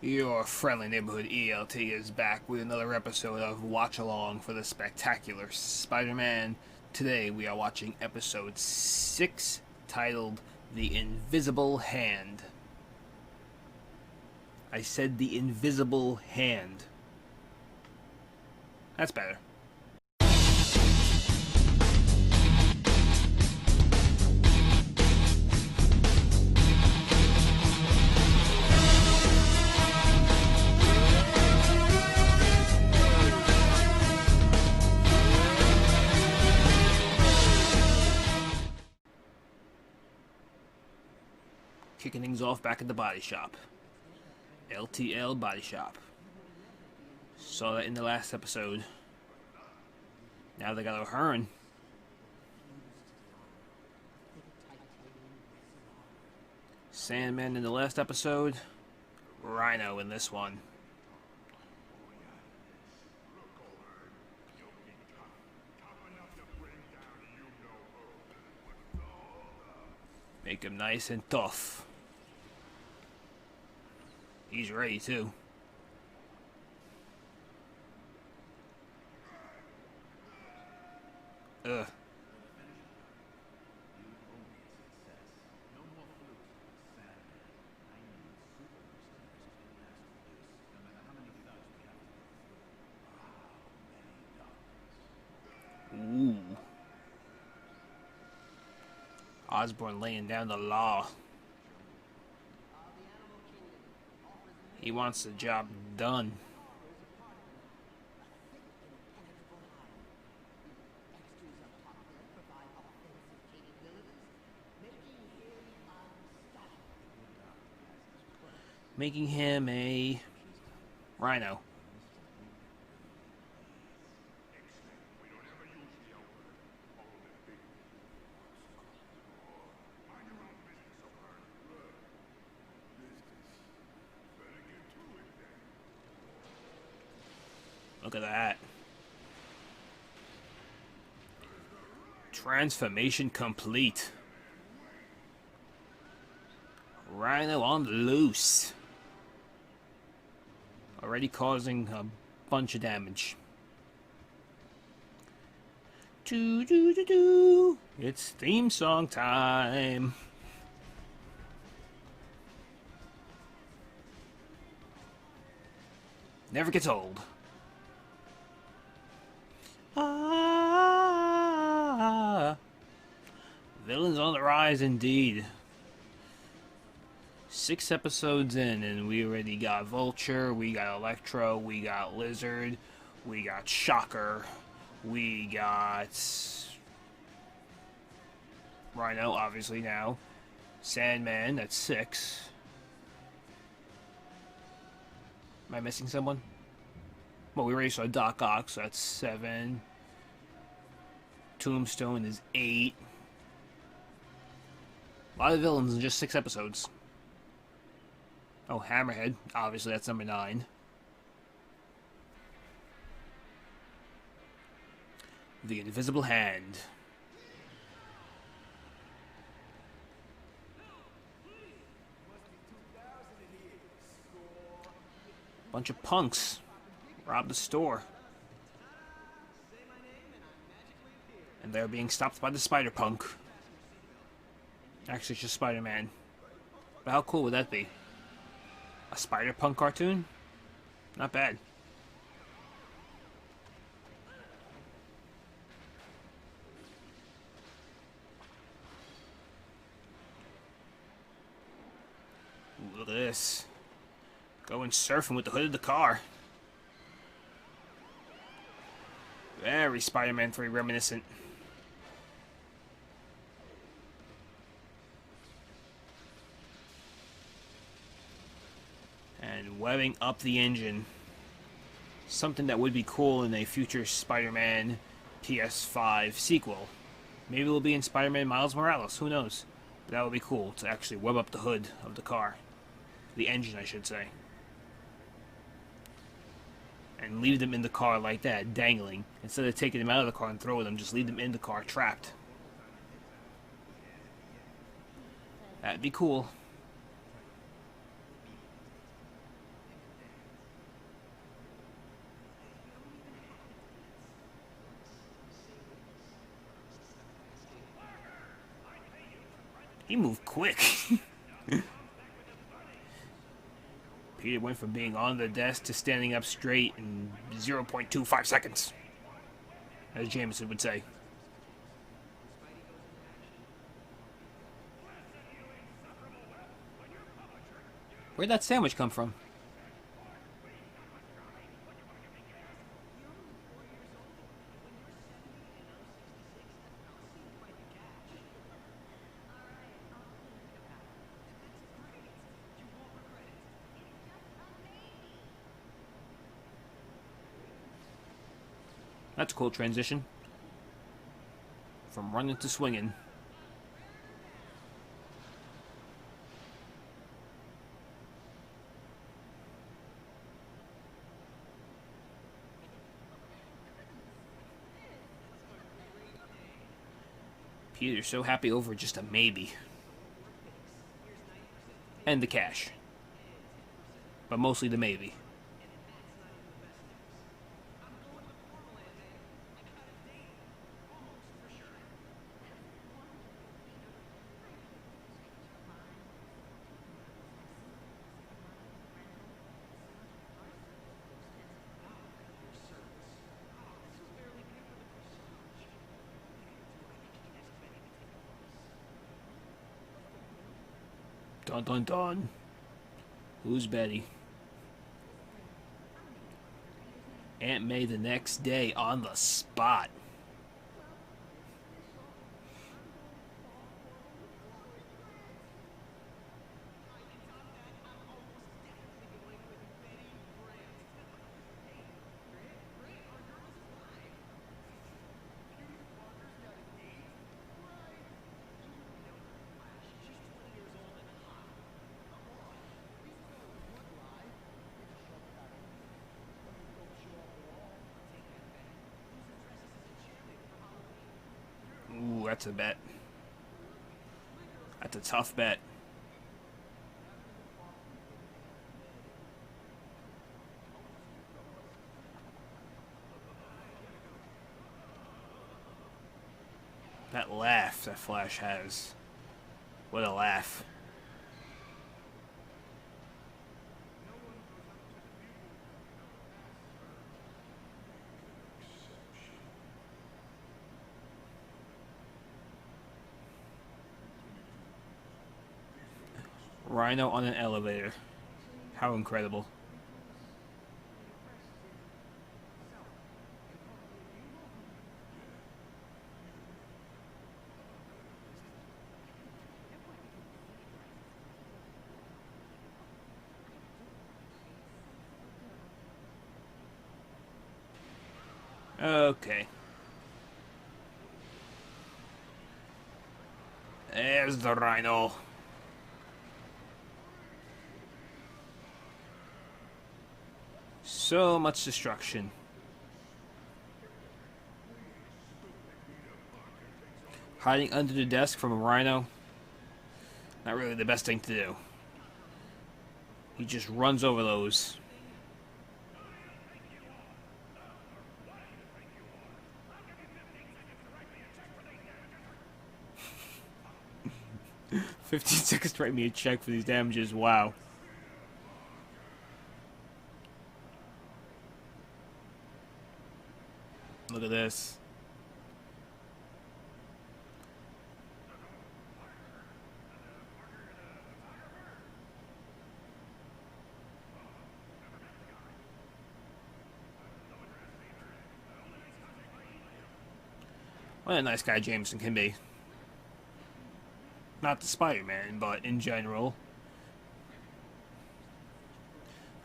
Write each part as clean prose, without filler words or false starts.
Your friendly neighborhood ELT is back with another episode of Watch Along for the Spectacular Spider-Man. Today we are watching episode 6, titled The Invisible Hand. I said The Invisible Hand. That's better. Kicking things off back at the body shop. LTL Body Shop. Saw that in the last episode. Now they got O'Hearn. Sandman in the last episode. Rhino in this one. Make him nice and tough. He's ready too. Ugh. Ooh. Osborn laying down the law. He wants the job done. Making him a Rhino. Look at that. Transformation complete. Rhino on the loose. Already causing a bunch of damage. Doo doo doo doo. It's theme song time. Never gets old. Villains on the rise indeed. 6 episodes in and we already got Vulture, we got Electro, we got Lizard, we got Shocker, we got Rhino obviously now, Sandman, that's 6. Am I missing someone? Well, we already saw Doc Ock, so that's 7. Tombstone is 8. A lot of villains in just 6 episodes. Oh, Hammerhead. Obviously, that's number 9. The Invisible Hand. Bunch of punks. Robbed the store. And they're being stopped by the Spider-Punk. Actually, it's just Spider-Man. But how cool would that be? A Spider-Punk cartoon? Not bad. Ooh, look at this. Going surfing with the hood of the car. Very Spider-Man 3 reminiscent. And webbing up the engine. Something that would be cool in a future Spider-Man PS5 sequel. Maybe it'll be in Spider-Man Miles Morales, who knows? But that would be cool to actually web up the hood of the car. The engine, I should say. And leave them in the car like that, dangling. Instead of taking them out of the car and throwing them, just leave them in the car, trapped. That'd be cool. He moved quick. Peter went from being on the desk to standing up straight in 0.25 seconds, as Jameson would say. Where'd that sandwich come from? That's a cool transition. From running to swinging. Peter's so happy over just a maybe. And the cash. But mostly the maybe. Dun dun dun. Who's Betty? Aunt May the next day on the spot. Ooh, that's a bet. That's a tough bet. That laugh that Flash has. What a laugh. Rhino on an elevator. How incredible. Okay. There's the Rhino. So much destruction. Hiding under the desk from a Rhino. Not really the best thing to do. He just runs over those. $15 seconds to write me a check for these damages. Wow. Look at this. What a nice guy Jameson can be. Not the Spider-Man, but in general.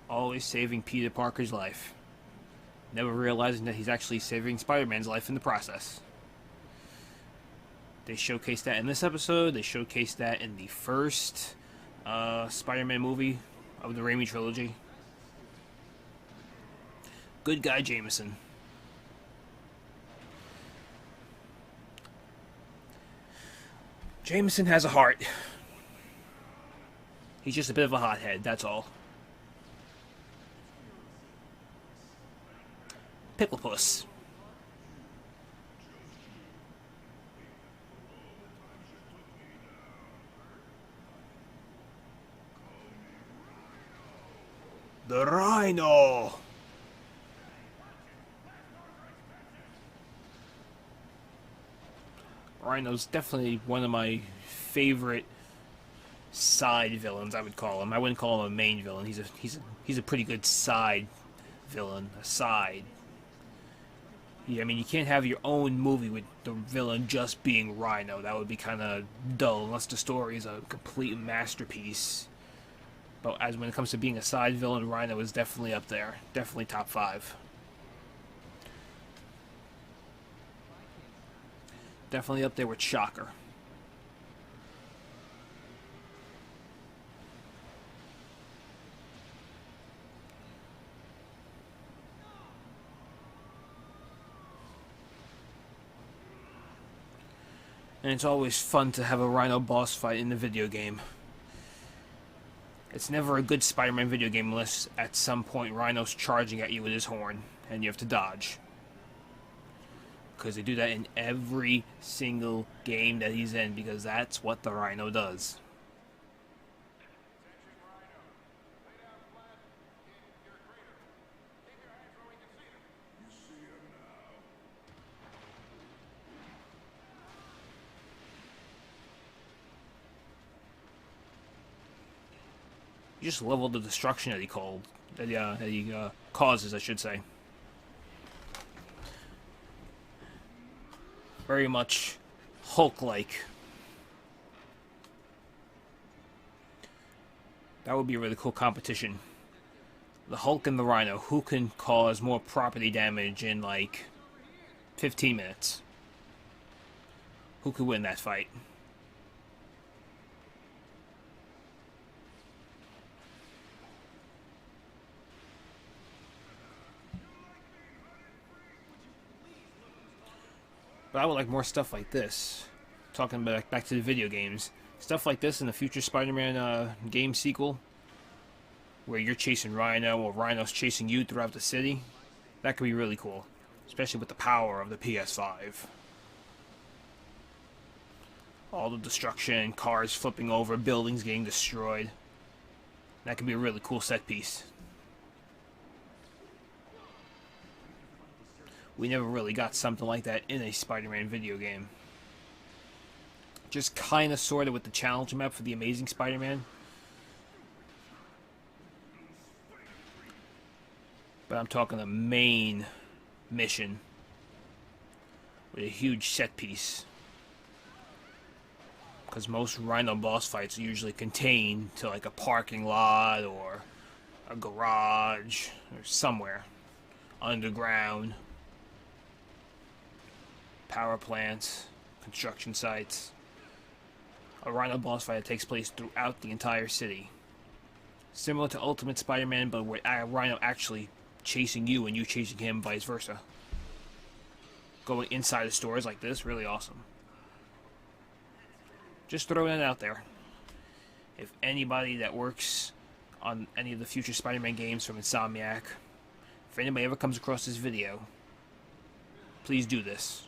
Always saving Peter Parker's life. Never realizing that he's actually saving Spider-Man's life in the process. They showcased that in this episode. They showcased that in the first Spider-Man movie of the Raimi trilogy. Good guy Jameson. Jameson has a heart. He's just a bit of a hothead, that's all. Picklepuss. The Rhino! Rhino's definitely one of my favorite side villains, I would call him. I wouldn't call him a main villain. He's a pretty good side villain. A side. Yeah, I mean, you can't have your own movie with the villain just being Rhino. That would be kind of dull, unless the story is a complete masterpiece. But as when it comes to being a side villain, Rhino is definitely up there. Definitely top 5. Definitely up there with Shocker. And it's always fun to have a Rhino boss fight in the video game. It's never a good Spider-Man video game unless at some point Rhino's charging at you with his horn and you have to dodge. Because they do that in every single game that he's in, because that's what the Rhino does. You just level the destruction that he causes, I should say. Very much Hulk-like. That would be a really cool competition. The Hulk and the Rhino. Who can cause more property damage in, like, 15 minutes? Who could win that fight? But I would like more stuff like this. Talking about back to the video games. Stuff like this in the future Spider-Man game sequel. Where you're chasing Rhino or Rhino's chasing you throughout the city. That could be really cool. Especially with the power of the PS5. All the destruction, cars flipping over, buildings getting destroyed. That could be a really cool set piece. We never really got something like that in a Spider-Man video game. Just kind of sort of with the challenge map for the Amazing Spider-Man. But I'm talking the main mission with a huge set piece. Because most Rhino boss fights are usually contained to like a parking lot or a garage or somewhere underground. Power plants, construction sites. A Rhino boss fight that takes place throughout the entire city. Similar to Ultimate Spider-Man, but where Rhino actually chasing you and you chasing him, vice versa. Going inside of stores like this, really awesome. Just throwing it out there. If anybody that works on any of the future Spider-Man games from Insomniac, if anybody ever comes across this video, please do this.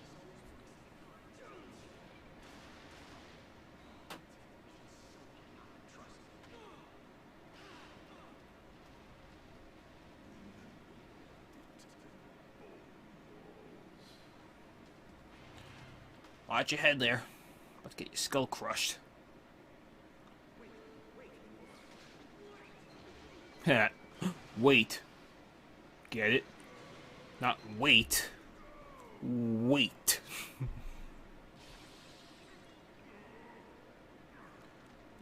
Watch your head there. Let's get your skull crushed. Wait. Get it? Not wait. Wait.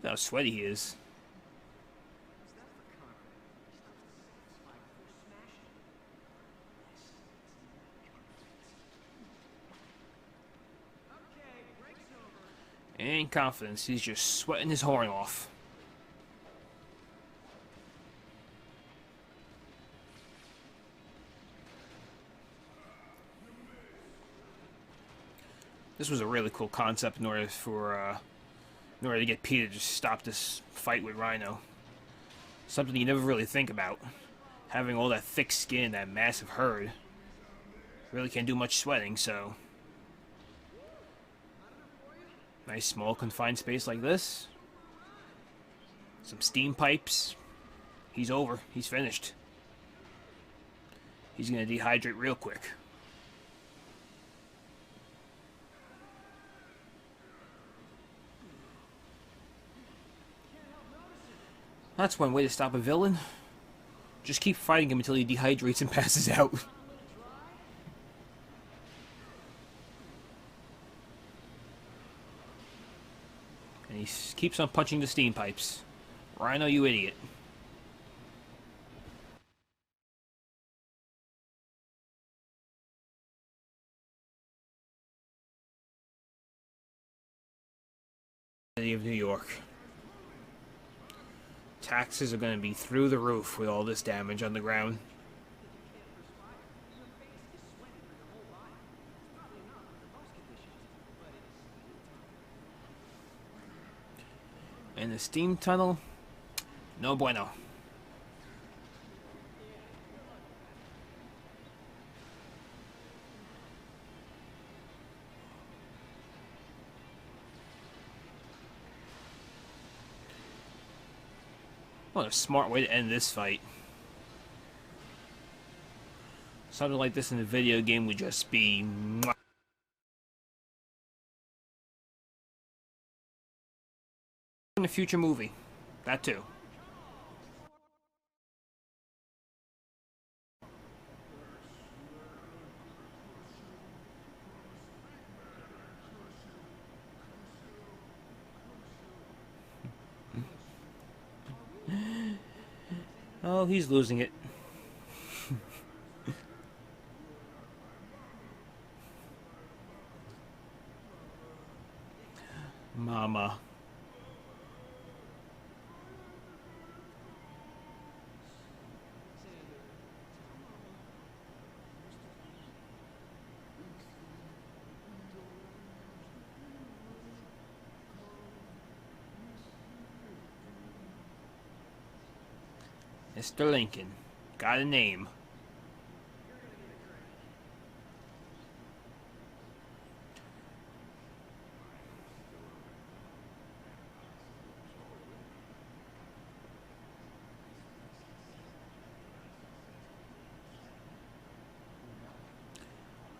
Look how sweaty he is. And confidence, he's just sweating his horn off. This was a really cool concept in order to get Peter to stop this fight with Rhino. Something you never really think about. Having all that thick skin, that massive herd, really can't do much sweating, so nice small confined space like this. Some steam pipes. He's over. He's finished. He's gonna dehydrate real quick. That's one way to stop a villain. Just keep fighting him until he dehydrates and passes out. And he keeps on punching the steam pipes. Rhino, you idiot. City of New York. Taxes are going to be through the roof with all this damage on the ground. And the steam tunnel, no bueno. What a smart way to end this fight. Something like this in a video game would just be... in a future movie. That too. Oh, he's losing it. Mama. Mr. Lincoln. Got a name.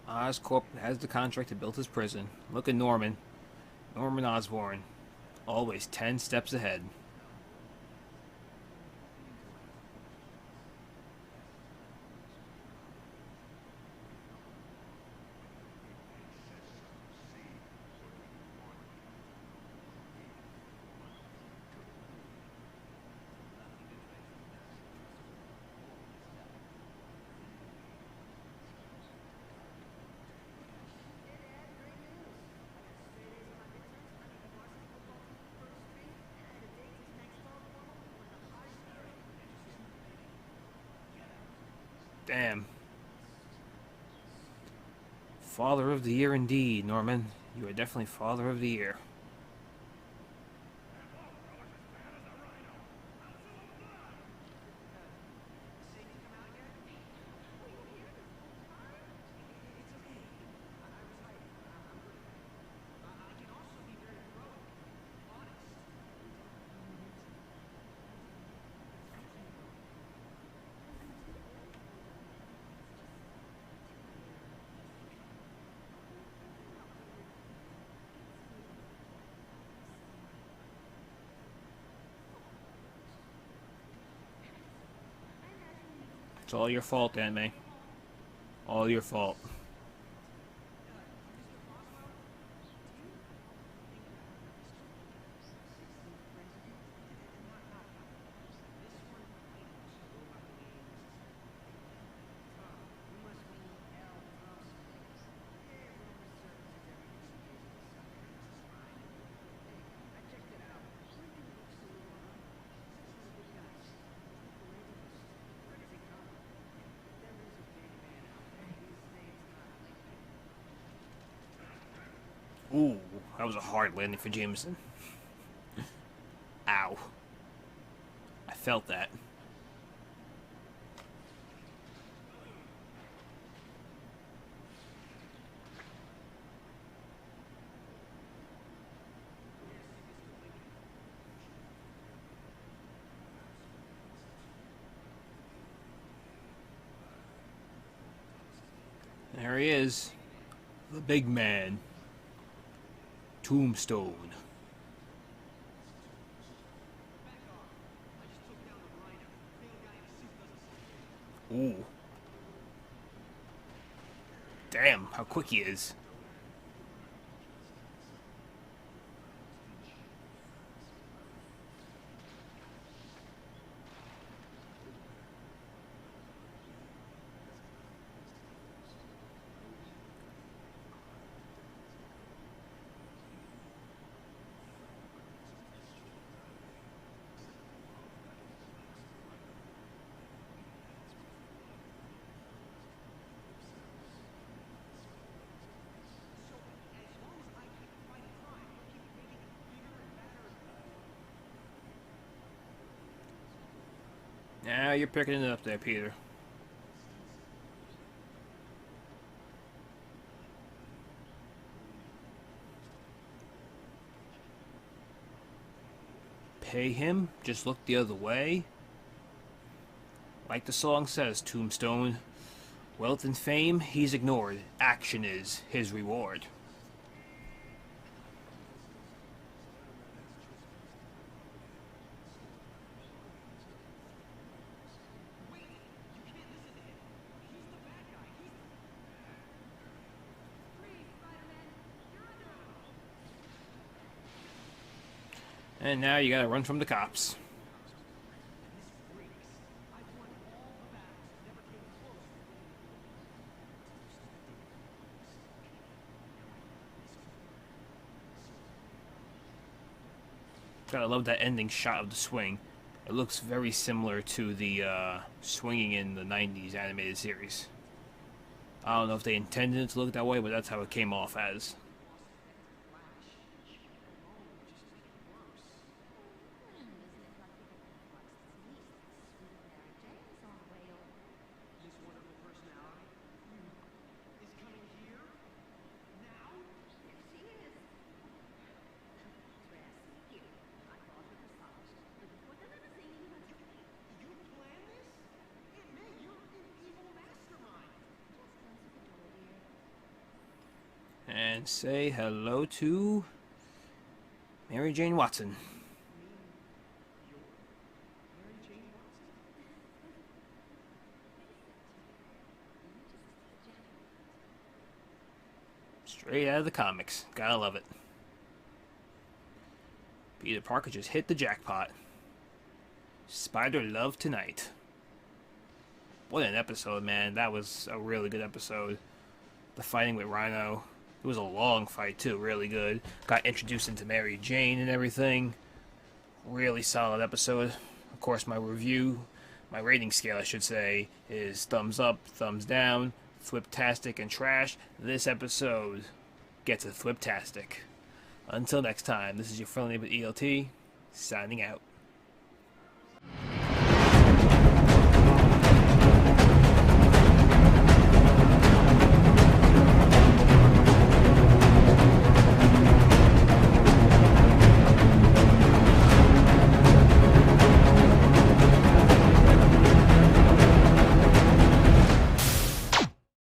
Oscorp has the contract to build his prison. Look at Norman. Norman Osborn. Always 10 steps ahead. Damn. Father of the Year indeed, Norman. You are definitely Father of the Year. It's all your fault, Aunt May. All your fault. Ooh, that was a hard landing for Jameson. Ow. I felt that. There he is. The big man. Tombstone. Ooh. Damn, how quick he is. Now you're picking it up there, Peter. Pay him? Just look the other way? Like the song says, Tombstone. Wealth and fame, he's ignored. Action is his reward. And now you gotta run from the cops. Gotta love that ending shot of the swing. It looks very similar to the swinging in the 90s animated series. I don't know if they intended it to look that way, but that's how it came off as. And say hello to Mary Jane Watson. Straight out of the comics. Gotta love it. Peter Parker just hit the jackpot. Spider Love Tonight. What an episode, man. That was a really good episode. The fighting with Rhino. It was a long fight, too. Really good. Got introduced into Mary Jane and everything. Really solid episode. Of course, my rating scale, I should say, is thumbs up, thumbs down, Thwiptastic, and trash. This episode gets a Thwiptastic. Until next time, this is your friendly neighbor ELT, signing out.